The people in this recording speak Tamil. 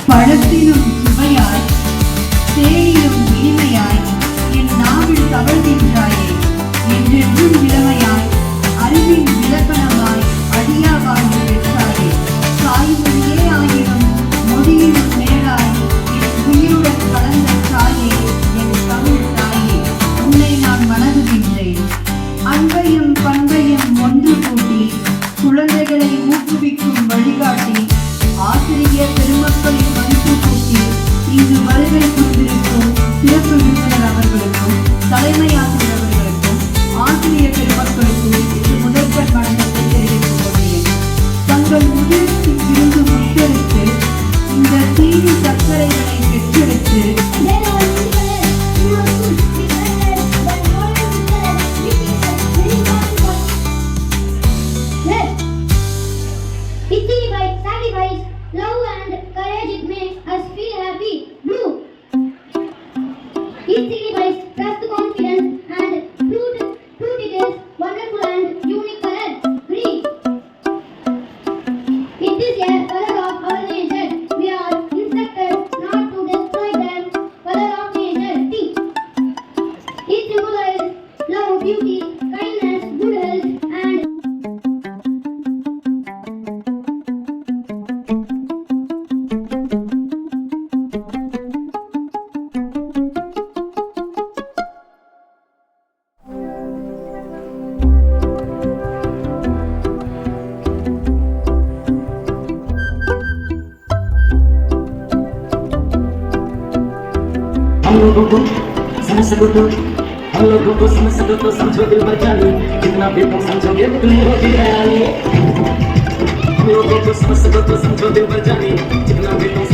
பழத்திலும் சுவையாய் தேயிலும் இனிமையாய் என் நாவில் தவழ்கின்றாயே என்றென்றும் இளமையாய் அறிவின் விலக்கணமாய் அடியாவாய் பெற்றாயே தாய்மொழியே ஆயிரம் மொழியிலும் மேலாய் என் உயிருடன் கலந்த தாயே என் தமிழ் தாயே உன்னை நான் வணங்குகின்றேன். அன்பையும் பண்பையும் ஒன்று கூட்டி குழந்தைகளை ஊக்குவிக்கும் வழிகாட்டி ஆசிரியர் பெருமக்களின் மதிப்பு கூட்டி இங்கு வருகை கொண்டிருக்கும் சிறப்பு விருந்தினர் அவர்களுக்கும் தலைமை ஆசிரியர் அவர்களுக்கும் ஆசிரியர் பெருமக்களுக்கும் இது முதற்கண் வணக்கத்தை தெரிவித்துக் கொண்டேன். தங்கள் முதிர்ச்சி விருந்து முத்தெடுத்து இந்த தீனி சர்க்கரைகளை பெற்றெடுத்து love and courage, it makes us feel happy. Blue. Eat chili bites, trust confidence and fruit it is wonderful and unique color. Green. It is a color of our nature. We are instructed not to destroy them. Color of nature. Pink. It symbolizes love, beauty, kindness, good health and हम लोगों को समझ सको तो समझो दिल भर जानी जितना भी तुम समझोगे तुम होगी दयानी हम लोगों को समझ सको तो समझो दिल भर जानी जितना भी तुम